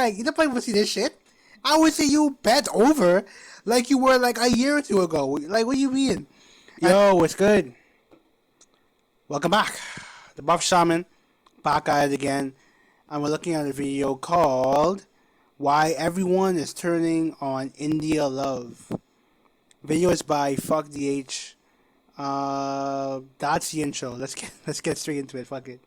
Like, you don't want to see this shit. I would say you bent over like you were like a year or two ago. Like, what do you mean? Yo, what's good? Welcome back. The Buff Shaman, back at it again. And we're looking at a video called Why Everyone is Turning on India Love. Video is by Fuck DH. That's the intro. Let's get straight into it. Fuck it.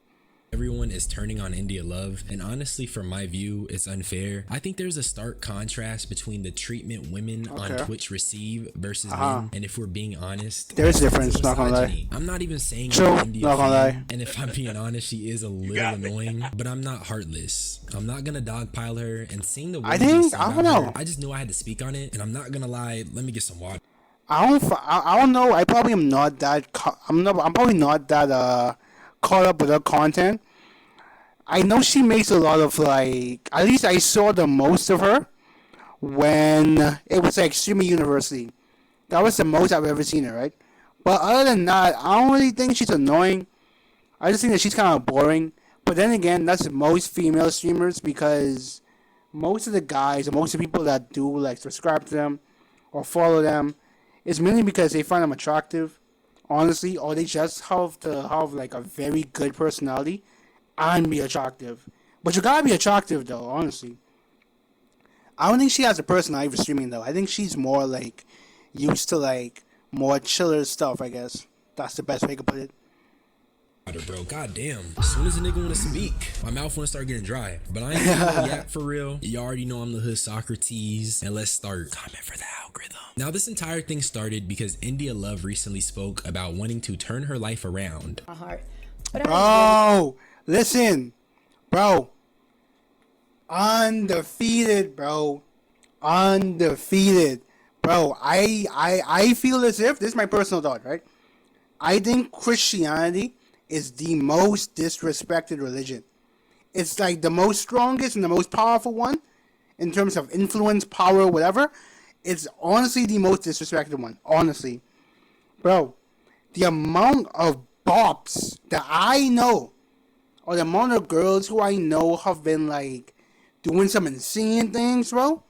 Everyone is turning on India Love, and honestly, from my view, it's unfair. I think there's a stark contrast between the treatment women on Twitch receive versus men, and if we're being honest, there's a difference, not gonna lie. I'm not even saying True, I'm India not gonna lie. fan, and if I'm being honest, she is a little annoying, but I'm not heartless. I'm not gonna dogpile her, and seeing the way I don't know. I just knew I had to speak on it, and I'm not gonna lie. Let me get some water. I don't know. I probably am not that. I'm probably not that caught up with her content. I know she makes a lot of like. At least I saw the most of her when it was like Streamer University. That was the most I've ever seen her, right? But other than that, I don't really think she's annoying. I just think that she's kind of boring. But then again, that's most female streamers because most of the guys or most of the people that do like subscribe to them or follow them is mainly because they find them attractive, honestly, or they just have to have like a very good personality and be attractive. But you gotta be attractive though, honestly. I don't think she has a personality for streaming though. I think she's more like used to like more chiller stuff, I guess. That's the best way to put it. Bro, goddamn. As soon as a nigga wanna speak, my mouth wanna start getting dry. But I ain't gonna yak for real. You already know I'm the hood Socrates. And let's start. Comment for the algorithm. Now this entire thing started because India Love recently spoke about wanting to turn her life around. My heart. Bro, listen. Bro. Undefeated, bro. Undefeated. Bro, I feel as if, this is my personal thought, right? I think Christianity is the most disrespected religion. It's like the most strongest and the most powerful one in terms of influence, power, whatever. It's honestly the most disrespected one, honestly. Bro, the amount of bops that I know, or the amount of girls who I know have been like doing some insane things, bro.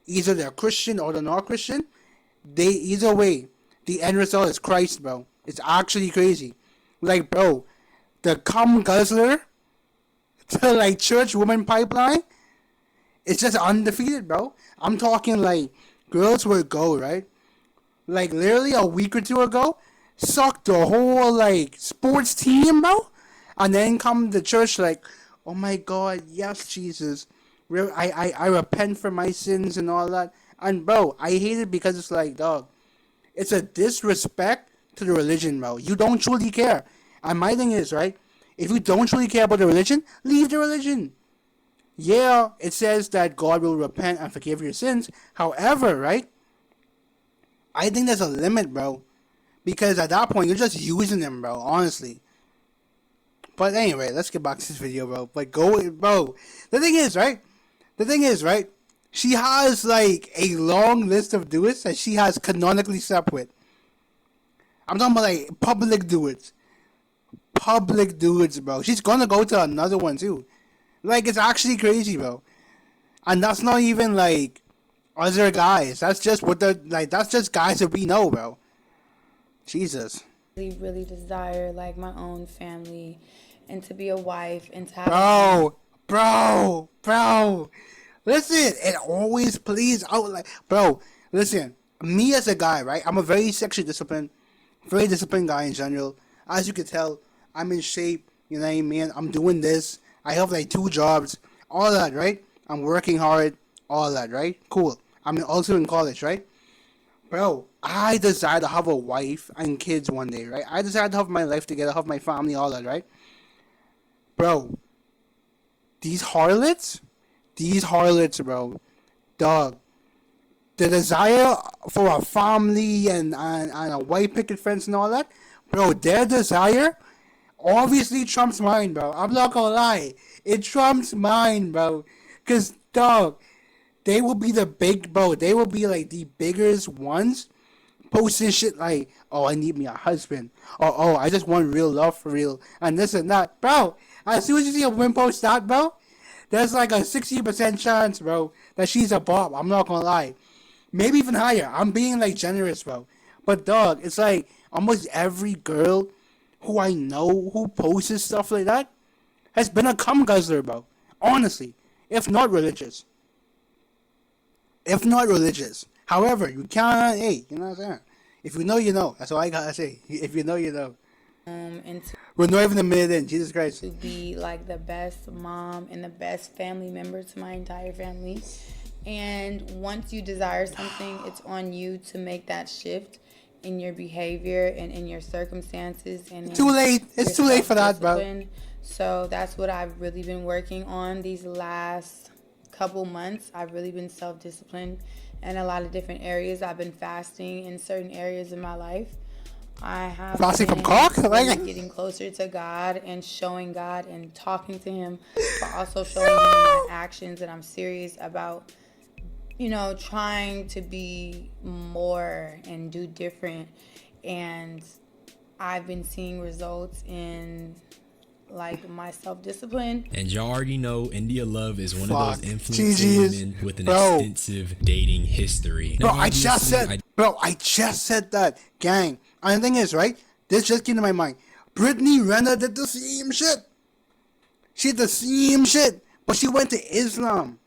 Either they're Christian or they're not Christian. Either way, the end result is Christ, bro. It's actually crazy. Like, bro, the cum guzzler to like church woman pipeline, it's just undefeated, bro. I'm talking like girls would go, right? Like literally a week or two ago, sucked the whole like sports team, bro. And then come to church like, oh my God, yes, Jesus. I repent for my sins and all that. And bro, I hate it because it's like, dog, it's a disrespect to the religion, bro. You don't truly care. And my thing is, right, if you don't truly care about the religion, leave the religion. Yeah, it says that God will repent and forgive your sins. However, right, I think there's a limit, bro. Because at that point, you're just using them, bro, honestly. But anyway, let's get back to this video, bro. But bro. The thing is, right, she has like a long list of dudes that she has canonically slept with. I'm talking about like public dudes. Public dudes, bro. She's gonna go to another one too. Like, it's actually crazy, bro. And that's not even like other guys. That's just that's just guys that we know, bro. Jesus. Really desire like my own family and to be a wife and to have Bro. Listen, it always plays out like, bro, listen, me as a guy, right? I'm a very sexually disciplined, very disciplined guy in general. As you can tell, I'm in shape, you know what I mean? I'm doing this. I have like 2 jobs, all that, right? I'm working hard, all that, right? Cool. I'm also in college, right? Bro, I desire to have a wife and kids one day, right? I desire to have my life together, have my family, all that, right? Bro, these harlots, bro, dog, the desire for a family and a white picket fence and all that, bro, their desire obviously trumps mine, bro. I'm not gonna lie. It trumps mine, bro. Because, dog, they will be the big, bro. They will be like the biggest ones posting shit like, oh, I need me a husband. Or, oh, I just want real love for real. And this and that. Bro, as soon as you see a woman post that, bro, there's like a 60% chance, bro, that she's a bop. I'm not gonna lie. Maybe even higher. I'm being like generous, bro. But dog, it's like almost every girl who I know who posts stuff like that has been a cum guzzler, bro. Honestly, if not religious. If not religious. However, you can't, hey, you know what I'm saying? If you know, you know. That's all I gotta say. If you know, you know. And We're not even a minute in. Jesus Christ. to be like the best mom and the best family member to my entire family. And once you desire something, it's on you to make that shift in your behavior and in your circumstances. And Too late. It's too late for that, bro. self-discipline. So that's what I've really been working on these last couple months. I've really been self-disciplined in a lot of different areas. I've been fasting in certain areas in my life. I have Fasting from been cock? really getting closer to God and showing God and talking to Him, but also showing Him in my actions that I'm serious about, you know, trying to be more and do different. And I've been seeing results in like my self-discipline. And y'all already know India Love is one Fuck. of those influential GG's. women with an Bro. extensive dating history. Bro, Now, I just obviously, said, I just said that, gang. And the thing is, right? This just came to my mind. Brittany Renner did the same shit. She did the same shit, but she went to Islam.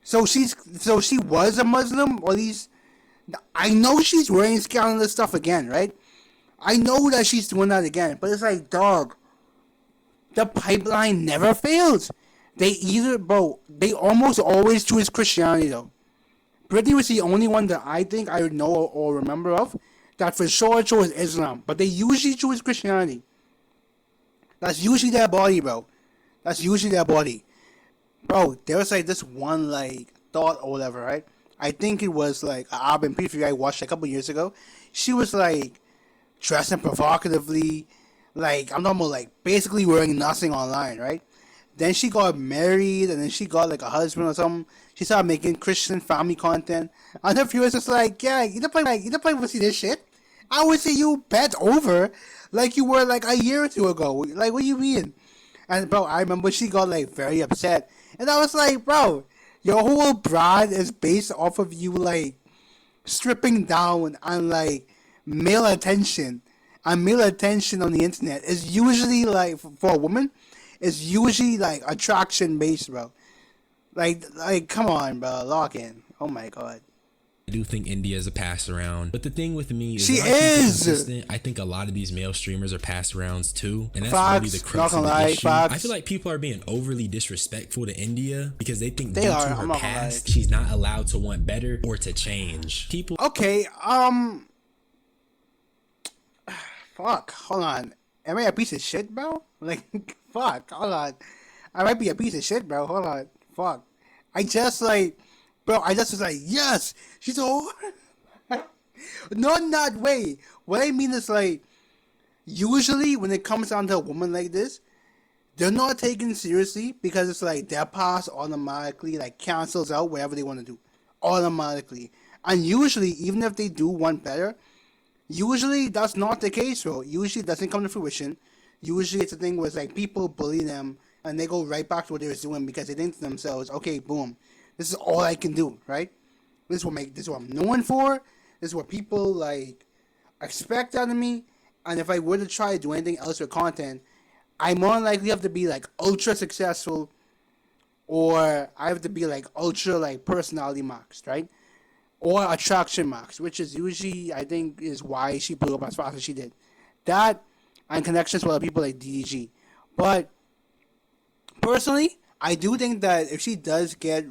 So she was a Muslim, or at least I know she's wearing scandalous stuff again, right? I know that she's doing that again, but it's like, dog, the pipeline never fails. They almost always choose Christianity though. Brittany was the only one that I think I know or remember of that for sure chose Islam, but they usually choose Christianity. That's usually their body, bro. That's usually their body. Bro, there was like this one like thought or whatever, right? I think it was like an Urban preview I watched a couple years ago. She was like dressing provocatively, like I'm talking about like basically wearing nothing online, right? Then she got married, and then she got like a husband or something. She started making Christian family content, and her viewers just like, yeah, you don't play to see this shit. I would say you bent over like you were like a year or two ago. Like, what do you mean? And bro, I remember she got like very upset, and I was like, bro, your whole brand is based off of you like stripping down on like male attention. And male attention on the internet is usually like for a woman, is usually like attraction based, bro. Like come on, bro, lock in. Oh my god. I do think India is a pass around, but the thing with me is She that I keep it is! consistent. I think a lot of these male streamers are pass arounds too, and that's Facts, really the crux not of gonna the lie, issue. facts. I feel like people are being overly disrespectful to India because they think They due are, to I'm her not gonna past, lie. she's not allowed to want better or to change. People Okay, fuck, hold on. Am I a piece of shit, bro? Like, fuck, hold on. I might be a piece of shit, bro. Hold on. Fuck. I just was like, yes, she's a whore. Not in that way. What I mean is like, usually when it comes down to a woman like this, they're not taken seriously because it's like their past automatically like cancels out whatever they want to do. Automatically. And usually, even if they do want better, usually that's not the case, bro. Usually it doesn't come to fruition. Usually it's a thing where it's like people bully them and they go right back to what they were doing because they think to themselves, okay, boom, this is all I can do, right? This is what I'm known for. This is what people like expect out of me. And if I were to try to do anything else with content, I more likely have to be like ultra successful, or I have to be like ultra like personality maxed, right? Or attraction maxed, which is usually I think is why she blew up as fast as she did. That and connections with other people like DDG. But personally, I do think that if she does get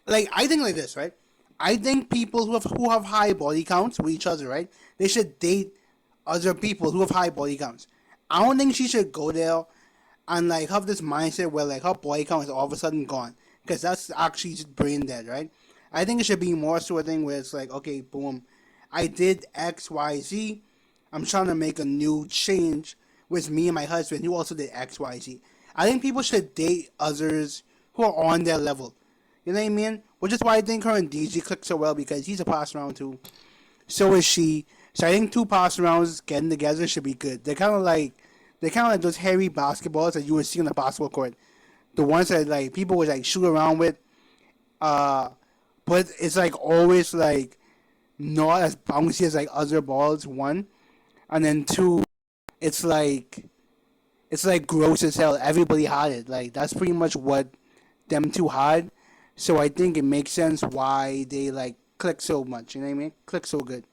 like I think like this, right? I think people who have high body counts with each other, right? They should date other people who have high body counts. I don't think she should go there and like have this mindset where like her body count is all of a sudden gone, because that's actually just brain dead, right? I think it should be more sort of thing where it's like, okay, boom, I did X, Y, Z. I'm trying to make a new change with me and my husband who also did X, Y, Z. I think people should date others who are on their level. You know what I mean? Which is why I think her and DG click so well, because he's a pass round too. So is she. So I think two pass rounds getting together should be good. They're kind of like those hairy basketballs that you would see on the basketball court. the ones that like people would like shoot around with, but it's like always like not as bouncy as like other balls. One, and then two, it's like gross as hell. Everybody had it. Like that's pretty much what them two had. So I think it makes sense why they like click so much. You know what I mean? Click so good.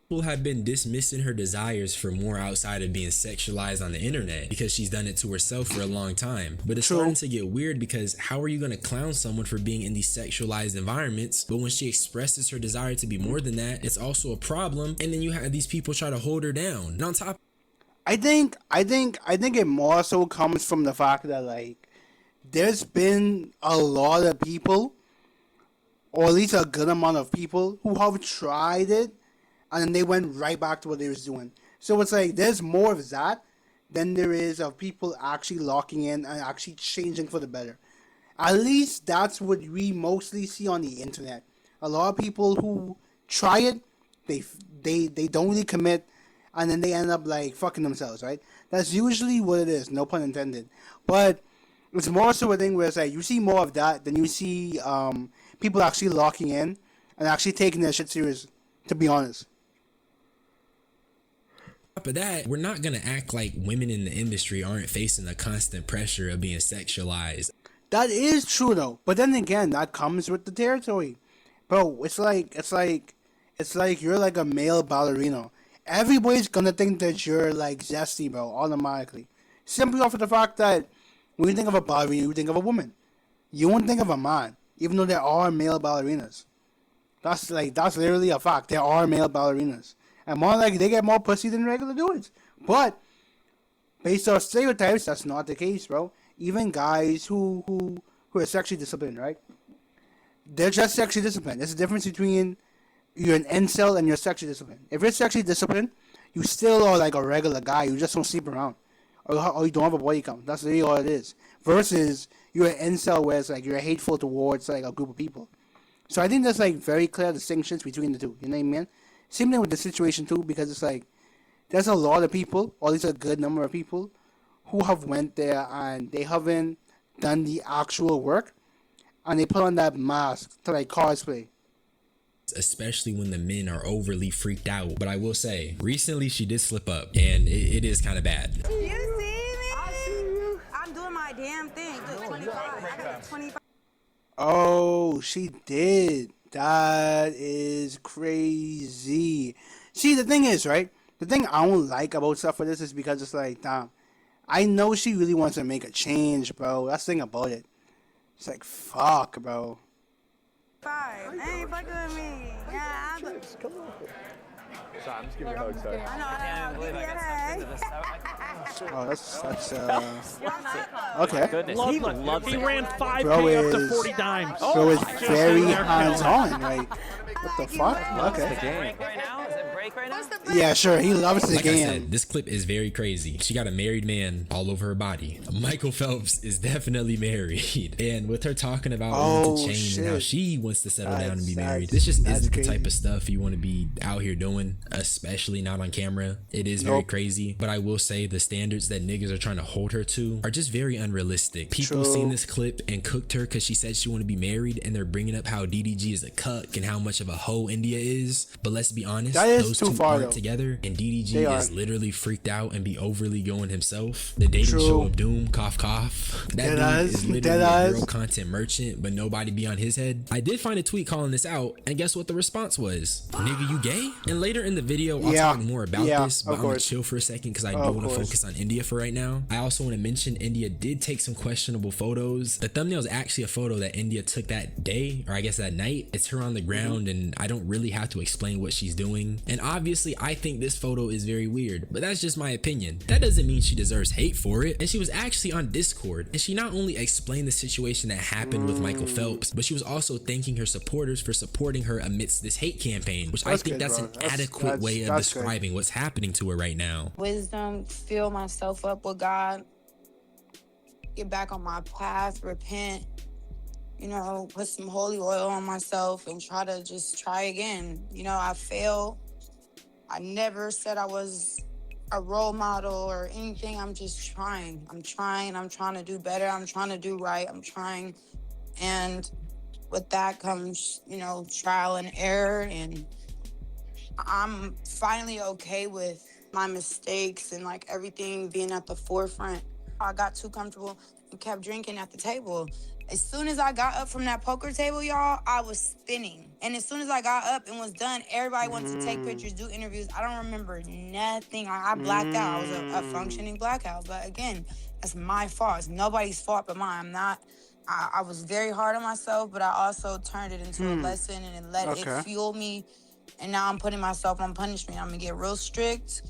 People have been dismissing her desires for more outside of being sexualized on the internet because she's done it to herself for a long time. But it's starting to get weird because how are you going to clown someone for being in these sexualized environments? But when she expresses her desire to be more than that, it's also a problem. And then you have these people try to hold her down. And on top, I think it more so comes from the fact that like there's been a lot of people, or at least a good amount of people, who have tried it and then they went right back to what they was doing. So it's like there's more of that than there is of people actually locking in and actually changing for the better. At least that's what we mostly see on the internet. A lot of people who try it, they don't really commit, and then they end up like fucking themselves, right? That's usually what it is, no pun intended. But it's more so a thing where it's like you see more of that than you see people actually locking in and actually taking their shit serious, to be honest. top of that, we're not gonna act like women in the industry aren't facing the constant pressure of being sexualized. That is true though, but then again, that comes with the territory, bro. It's like you're like a male ballerina. Everybody's gonna think that you're like zesty, bro, automatically. Simply off of the fact that when you think of a ballerina, you think of a woman. You won't think of a man, even though there are male ballerinas. That's literally a fact. There are male ballerinas, and more like they get more pussy than regular dudes. But based on stereotypes, that's not the case, bro. Even guys who are sexually disciplined, right? They're just sexually disciplined. There's a difference between you're an incel and you're sexually disciplined. If you're sexually disciplined, you still are like a regular guy. You just don't sleep around, or you don't have a body count. That's really all it is. Versus you're an incel where it's like you're hateful towards like a group of people. So I think there's like very clear distinctions between the two. You know what I mean? Same thing with the situation too, because it's like there's a lot of people, or at least a good number of people, who have went there and they haven't done the actual work, and they put on that mask to like cosplay. Especially when the men are overly freaked out. But I will say, recently she did slip up, and it is kind of bad. You see me? I see you. I'm doing my damn thing. Look, 25. I got a 25. Oh, she did. That is crazy. See, the thing is, right? The thing I don't like about stuff like this is because it's like, damn, I know she really wants to make a change, bro. That's the thing about it. It's like, fuck, bro. Ain't fucking with me. Yeah, I'm Sorry, I'm just giving you a hug, sorry. I know. Give me a hug. Oh, that's okay. Goodness, he ran 5K Bro up to is- 40 dimes. Bro is very hands-on. Like, what the fuck? Okay. Game. Right now? Is it break right now? Yeah, sure. He loves the Like I game. said, this clip is very crazy. She got a married man all over her body. Michael Phelps is definitely married. And with her talking about wanting to change and how shit. she wants to settle down and be That's- married, this just that's isn't the type crazy. of stuff you want to be out here doing, especially not on camera. It is very Nope. crazy. But I will say the standards that niggas are trying to hold her to are just very unrealistic. People True. seen this clip and cooked her because she said she wanted to be married, and they're bringing up how DDG is a cuck and how much of a hoe India is. But let's be honest, That is those too two far, aren't though. together, and DDG They is are. literally freaked out and be overly going himself. The dating True. show of doom, cough cough. That dude Deadass, is literally deadass. a girl content merchant, but nobody be on his head. I did find a tweet calling this out, and guess what the response was? Nigga, you gay? And later in the video, I'll Yeah. talk more about Yeah, this, but of I'm gonna course. chill for a second because I do Of want to course. focus on India for right now. I also want to mention India did take some questionable photos. The thumbnail is actually a photo that India took that day, or I guess that night. It's her on the ground, and I don't really have to explain what she's doing. And obviously, I think this photo is very weird, but that's just my opinion. That doesn't mean she deserves hate for it. And she was actually on Discord, and she not only explained the situation that happened with Michael Phelps, but she was also thanking her supporters for supporting her amidst this hate campaign, which I That's think good, that's bro. an That's- adequate way of that's good. describing what's happening to her right now. Wisdom, fill myself up with God, get back on my path, repent, put some holy oil on myself and try again. I failed. I never said I was a role model or anything. I'm just trying. I'm trying to do better. I'm trying to do right. I'm trying. And with that comes, trial and error. And I'm finally okay with my mistakes and like everything being at the forefront. I got too comfortable and kept drinking at the table. As soon as I got up from that poker table, y'all, I was spinning. And as soon as I got up and was done, everybody wanted to take pictures, do interviews. I don't remember nothing. I blacked out. I was a functioning blackout. But again, that's my fault. It's nobody's fault but mine. I was very hard on myself, but I also turned it into a lesson and let it Okay. fuel me. And now I'm putting myself on punishment. I'm gonna get real strict.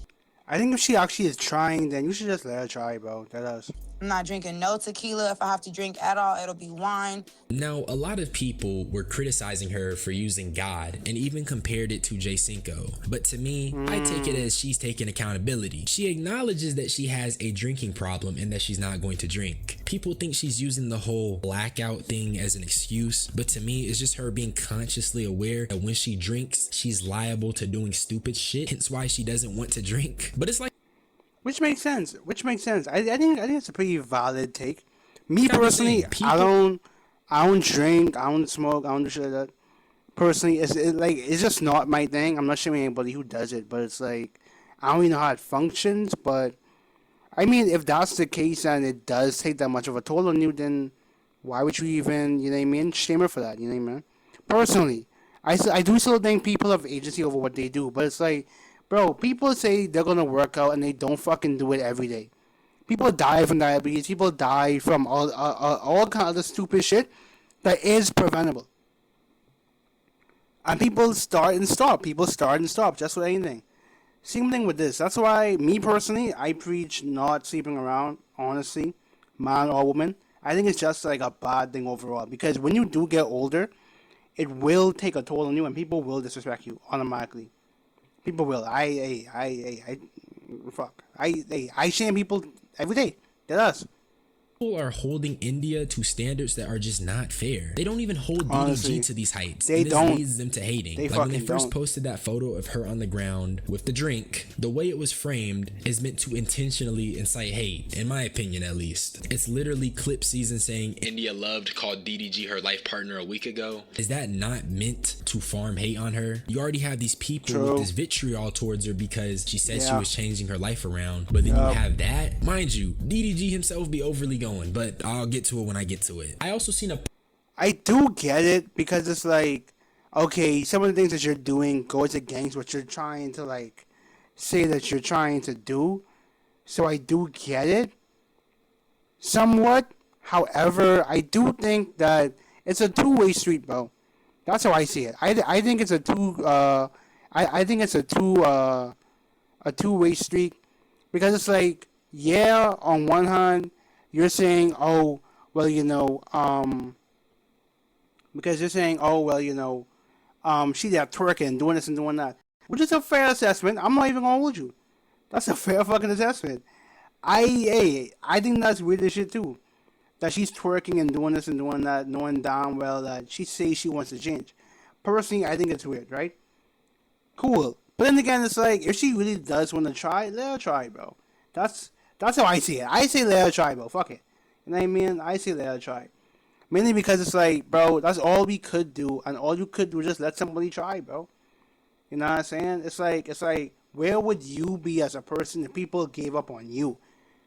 I think if she actually is trying, then you should just let her try, bro. That does. I'm not drinking no tequila. If I have to drink at all, it'll be wine. Now, a lot of people were criticizing her for using God and even compared it to Jay Cinco. But to me, I take it as she's taking accountability. She acknowledges that she has a drinking problem and that she's not going to drink. People think she's using the whole blackout thing as an excuse, but to me, it's just her being consciously aware that when she drinks, she's liable to doing stupid shit, hence why she doesn't want to drink. But it's like, Which makes sense. I think it's a pretty valid take. Me I'm personally, saying, people- I don't drink, I don't smoke, I don't do shit like that. Personally, it's just not my thing. I'm not shaming anybody who does it, but it's like I don't even know how it functions. But I mean, if that's the case and it does take that much of a toll on you, then why would you even, you know what I mean, shame her for that? You know what I mean? Personally, I do still think people have agency over what they do, but it's like, bro, people say they're gonna work out and they don't fucking do it every day. People die from diabetes. People die from all kind of other stupid shit that is preventable. And people start and stop. People start and stop just with anything. Same thing with this. That's why, me personally, I preach not sleeping around, honestly, man or woman. I think it's just like a bad thing overall. Because when you do get older, it will take a toll on you and people will disrespect you automatically. People will. Fuck. I shame people every day. That us. people are holding India to standards that are just not fair. They don't even hold Honestly, DDG to these heights. they and this don't. leads them to hating. They Like when they fucking first don't. posted that photo of her on the ground with the drink, the way it was framed is meant to intentionally incite hate, in my opinion at least. It's literally clip season saying India loved called DDG her life partner a week ago. Is that not meant to farm hate on her? You already have these people True. with this vitriol towards her because she said she Yeah. was changing her life around, but then you have that. Mind you, DDG himself be overly going, but I'll get to it when I get to it. I also seen a I do get it because it's like, okay, some of the things that you're doing goes against what you're trying to like say that you're trying to do. So I do get it somewhat. However, I do think that it's a two-way street, bro. That's how I see it. I think it's a I think it's a two-way street because it's like, yeah, on one hand you're saying, oh, well, because you're saying, oh, well, she there twerking, doing this and doing that, which is a fair assessment. I'm not even gonna hold you. That's a fair fucking assessment. I think that's weird as shit too. That she's twerking and doing this and doing that, knowing damn well that she says she wants to change. Personally, I think it's weird, right? Cool. But then again, it's like, if she really does want to try, let her try, bro. That's how I see it. I say let her try, bro. Fuck it. You know what I mean? I say let her try. Mainly because it's like, bro, that's all we could do, and all you could do is just let somebody try, bro. You know what I'm saying? It's like, where would you be as a person if people gave up on you?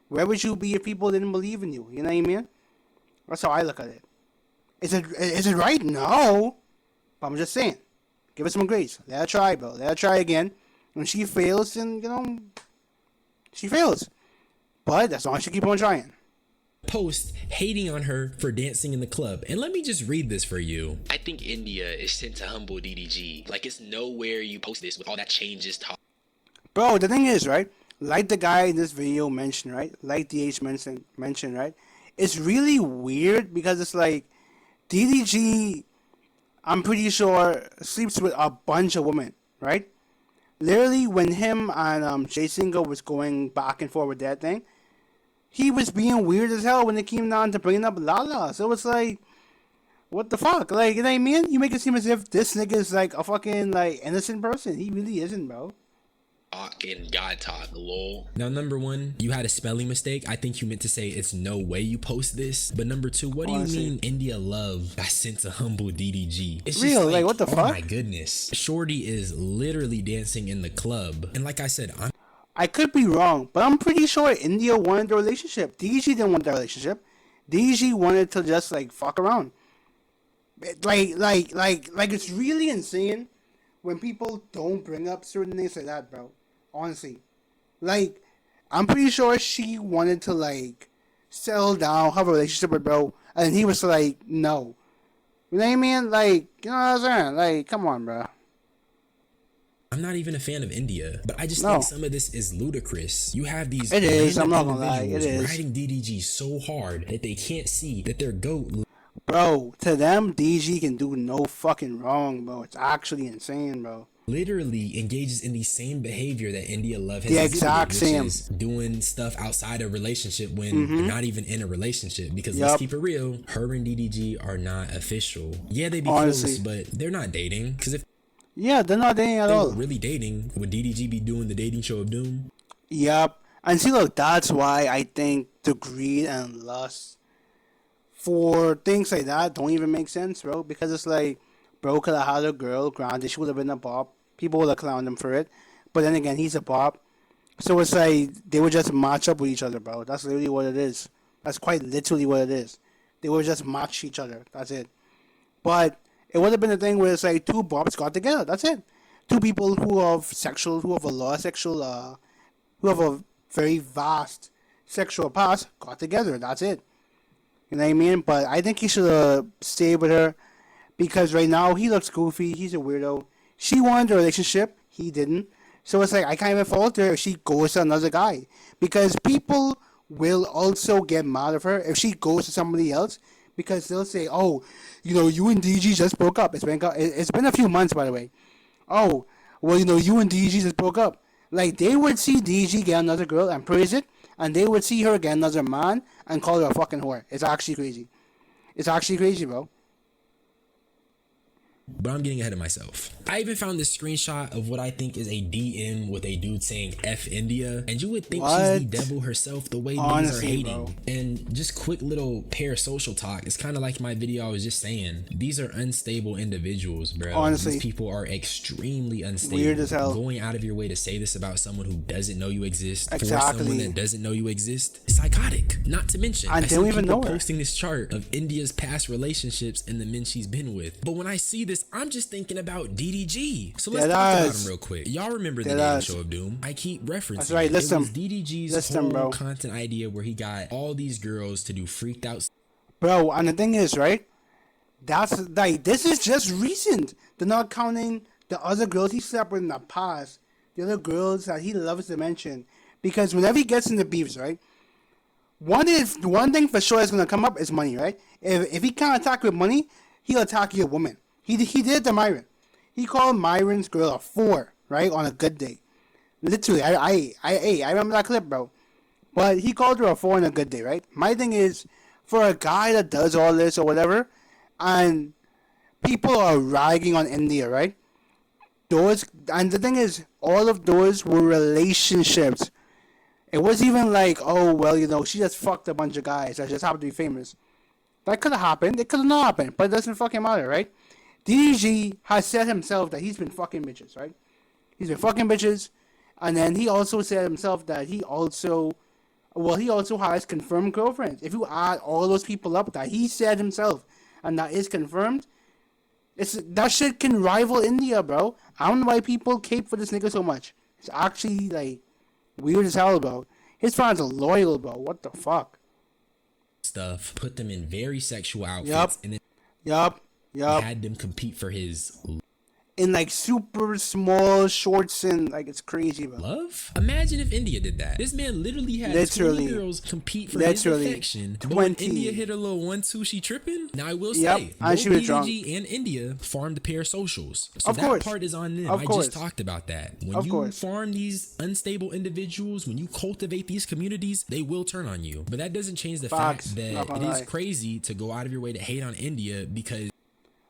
Where would you be if people didn't believe in you? You know what I mean? That's how I look at it. Is it right? No. But I'm just saying. Give her some grace. Let her try, bro. Let her try again. When she fails, then, she fails. But as long as she keep on trying. post hating on her for dancing in the club. And let me just read this for you. I think India is sent to humble DDG. Like, it's nowhere you post this with all that changes talk. Bro, the thing is, right? Like the guy in this video mentioned, right? Like DH mentioned, right? It's really weird because it's like DDG, I'm pretty sure, sleeps with a bunch of women, right? Literally, when him and Jay Singo was going back and forth with that thing, he was being weird as hell when it came down to bringing up Lala. So it's like, what the fuck? Like, you know what I mean? You make it seem as if this nigga is like a fucking like innocent person. He really isn't, bro. talk and God talk, lol. Now, number one, you had a spelling mistake. I think you meant to say it's no way you post this. But number two, what do you mean India Love got sent to humble DDG? It's Real, just like, what the oh fuck? my goodness. Shorty is literally dancing in the club. And like I said, I could be wrong, but I'm pretty sure India wanted the relationship. DG didn't want the relationship. DG wanted to just like fuck around. Like it's really insane when people don't bring up certain things like that, bro. Honestly, like I'm pretty sure she wanted to like settle down, have a relationship with bro, and he was like, no. You know what I mean? Like, you know what I'm saying? Like, come on, bro. I'm not even a fan of India, but I just think some of this is ludicrous. You have these It is. I'm not random gonna lie. It individuals is. riding DDG so hard that they can't see that their goat Bro, to them, DG can do no fucking wrong, bro. It's actually insane, bro. literally engages in the same behavior that India Love has The exhibited, exact which same. is doing stuff outside a relationship when they're not even in a relationship. Because let's keep it real, her and DDG are not official. Yeah, they be Honestly. close, but they're not dating. Because if Yeah, they're not dating at they all. were really dating, would DDG be doing the dating show of doom? Yep. And see, look, that's why I think the greed and lust for things like that don't even make sense, bro. Because it's like, bro could have had a girl, granted, she would have been a bop. People would have clowned him for it. But then again, he's a bop. So it's like, they would just match up with each other, bro. That's literally what it is. That's quite literally what it is. They would just match each other. That's it. But it would have been a thing where it's like two bops got together. That's it. Two people who have a lot of sexual, who have a very vast sexual past got together. That's it. You know what I mean? But I think he should have stayed with her because right now he looks goofy. He's a weirdo. She wanted a relationship. He didn't. So it's like I can't even fault her if she goes to another guy because people will also get mad at her if she goes to somebody else because they'll say, "Oh, you know, you and DG just broke up." It's been a few months, by the way. Oh, well, you know, you and DG just broke up. Like, they would see DG get another girl and praise it, and they would see her get another man and call her a fucking whore. It's actually crazy. It's actually crazy, bro. But I'm getting ahead of myself. I even found this screenshot of what I think is a DM with a dude saying F India. And you would think she's the devil herself the way these are hating. Bro. And just quick little parasocial talk. It's kind of like my video I was just saying. These are unstable individuals, bro. Honestly. These people are extremely unstable. Weird as hell. Going out of your way to say this about someone who doesn't know you exist. Exactly. For someone that doesn't know you exist. Psychotic. Not to mention, I don't even know her. Posting this chart of India's past relationships and the men she's been with. But when I see this, I'm just thinking about DDG. So let's talk about him real quick. Y'all remember the dating show of doom? I keep referencing. That's right. Listen. It was DDG's whole content idea where he got all these girls to do freaked out. Bro, and the thing is, right? That's like, this is just recent. They're not counting the other girls he slept with in the past. The other girls that he loves to mention. Because whenever he gets into beefs, right? One thing for sure is gonna come up is money, right? If he can't attack with money, he'll attack your woman. He did it to Myron. He called Myron's girl a 4, right, on a good day. Literally, I remember that clip, bro. But he called her a 4 on a good day, right? My thing is, for a guy that does all this or whatever, and people are ragging on India, right? And the thing is, all of those were relationships. It wasn't even like, oh, well, you know, she just fucked a bunch of guys that just happened to be famous. That could have happened. It could have not happened, but it doesn't fucking matter, right? DG has said himself that he's been fucking bitches, right? He's been fucking bitches, and then he also said himself that he also has confirmed girlfriends. If you add all those people up that he said himself and that is confirmed, that shit can rival India, bro. I don't know why people cape for this nigga so much. It's actually like weird as hell, bro. His fans are loyal, bro. What the fuck? Stuff. Put them in very sexual outfits. And then Yup. had them compete for his in like super small shorts and like it's crazy, bro. Love? Imagine if India did that. This man literally had 20 girls compete for his affection. But when India hit a little 1-2, she tripping. Now I will say, both DDG and India farmed the pair socials. So that part is on them. I just talked about that. When you farm these unstable individuals, when you cultivate these communities, they will turn on you. But that doesn't change the fact that it is crazy to go out of your way to hate on India because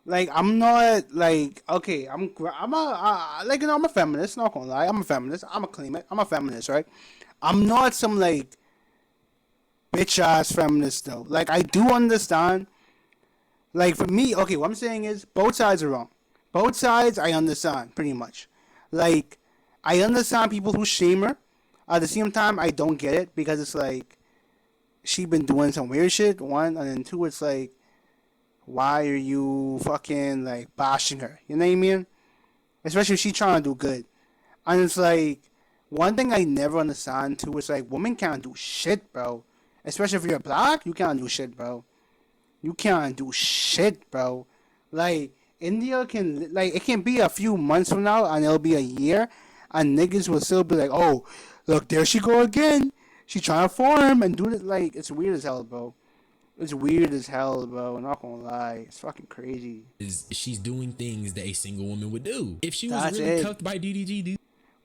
Like I'm not like okay. I'm a like I'm a feminist. Not gonna lie, I'm a feminist. I'm a claim it. I'm a feminist, right? I'm not some like bitch ass feminist though. Like I do understand. Like for me, okay, what I'm saying is both sides are wrong. Both sides I understand pretty much. Like I understand people who shame her. At the same time, I don't get it because it's like she been doing some weird shit. One and then two, it's like why are you fucking like bashing her? You know what I mean? Especially if she trying to do good. And it's like one thing I never understand too is like women can't do shit, bro. Especially if you're black, you can't do shit, bro. You can't do shit, bro. Like India can like it can be a few months from now and it'll be a year and niggas will still be like, oh, look, there she go again. She trying to form and do it like it's weird as hell, bro. It's weird as hell, bro. I'm not gonna lie. It's fucking crazy. Is she's doing things that a single woman would do. If she was That's really it. cuffed by DDG, dude.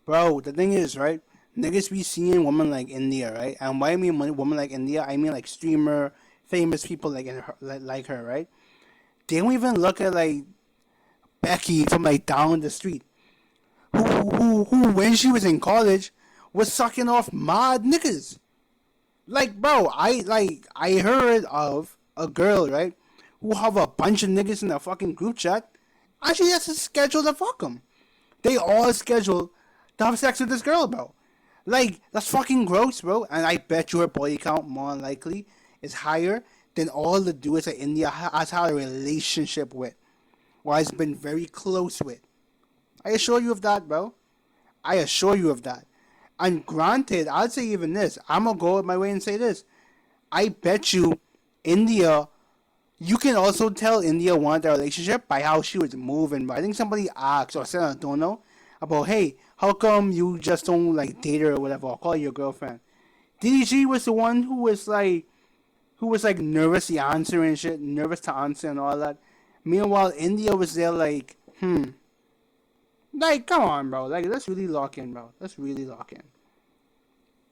Bro, the thing is, right? Niggas be seeing women like India, right? And why I mean women like India, I mean like streamer, famous people like in her, like her, right? They don't even look at like Becky from like down the street, who when she was in college was sucking off mad niggas. Like, bro, I heard of a girl, right, who have a bunch of niggas in a fucking group chat, and she has to schedule to fuck them. They all schedule to have sex with this girl, bro. Like, that's fucking gross, bro. And I bet you her body count more than likely is higher than all the dudes that India has had a relationship with, or has been very close with. I assure you of that, bro. I assure you of that. And granted, I'd say even this. I'm gonna go my way and say this. I bet you, India. You can also tell India wanted their relationship by how she was moving. But I think somebody asked or said I don't know about, hey, how come you just don't like date her or whatever? Or call her your girlfriend. DDG was the one who was like nervous to answer and shit, nervous to answer and all that. Meanwhile, India was there like, like, come on, bro. Like, let's really lock in, bro. Let's really lock in.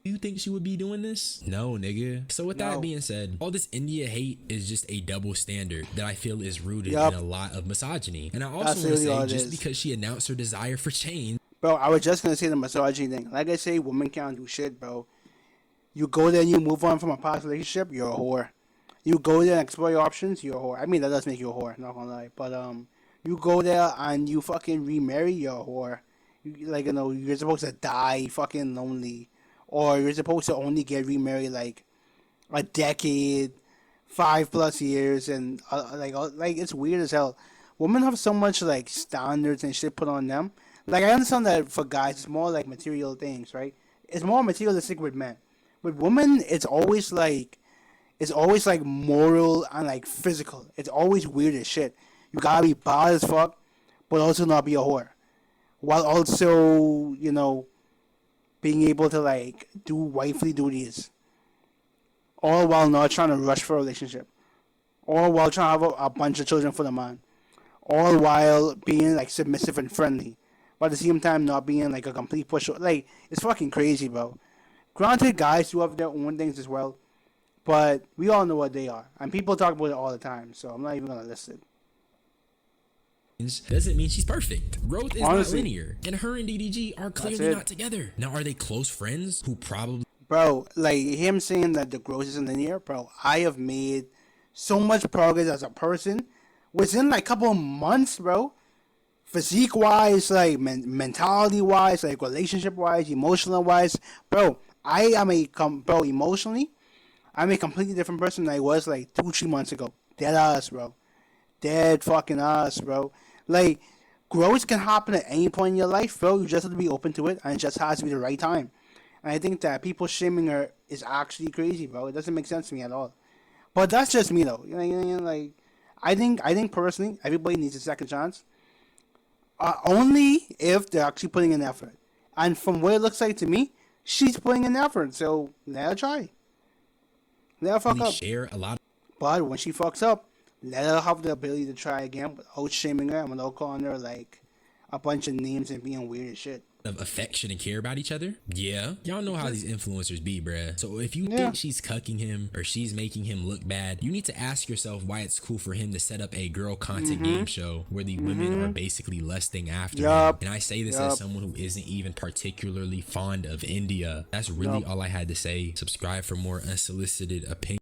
Do you think she would be doing this? No, nigga. So with that No. being said, all this India hate is just a double standard that I feel is rooted Yup. in a lot of misogyny. And I That's also want to really all say, it just is. because she announced her desire for change, Bro, I was just gonna say the misogyny thing. Like I say, women can't do shit, bro. You go there and you move on from a past relationship, you're a whore. You go there and explore your options, you're a whore. I mean, that does make you a whore, not gonna lie. But you go there and you fucking remarry, you're a whore. Like, you're supposed to die fucking lonely, or you're supposed to only get remarried like a decade, 5+ years, and like it's weird as hell. Women have so much like standards and shit put on them. Like I understand that for guys, it's more like material things, right? It's more materialistic with men. With women, it's always like moral and like physical. It's always weird as shit. You gotta be bad as fuck, but also not be a whore, while also being able to like do wifely duties, all while not trying to rush for a relationship, all while trying to have a bunch of children for the man, all while being like submissive and friendly, but at the same time not being like a complete pushover. Like it's fucking crazy, bro. Granted, guys do have their own things as well, but we all know what they are, and people talk about it all the time. So I'm not even gonna list it. doesn't mean she's perfect. Growth is Honestly. not linear, and her and DDG are clearly it. not together. Now, are they close friends who probably Bro, like him saying that the growth isn't linear, bro. I have made so much progress as a person within like a couple of months, bro. Physique wise, like mentality wise, like relationship wise, emotional wise, bro. I am bro, emotionally, I'm a completely different person than I was like 2-3 months ago. Dead ass, bro. Dead fucking ass, bro. Like growth can happen at any point in your life, bro. You just have to be open to it, and it just has to be the right time. And I think that people shaming her is actually crazy, bro. It doesn't make sense to me at all. But that's just me, though. Like I think personally, everybody needs a second chance. Only if they're actually putting in effort. And from what it looks like to me, she's putting in effort. So let her try. Let her fuck up. share a lot But when she fucks up, let her have the ability to try again without shaming her and without calling her like a bunch of names and being weird as shit. of affection and care about each other? Yeah. Y'all know how these influencers be, bruh. So if you think she's cucking him or she's making him look bad, you need to ask yourself why it's cool for him to set up a girl content game show where the women are basically lusting after him. And I say this as someone who isn't even particularly fond of India. That's really all I had to say. Subscribe for more unsolicited opinions.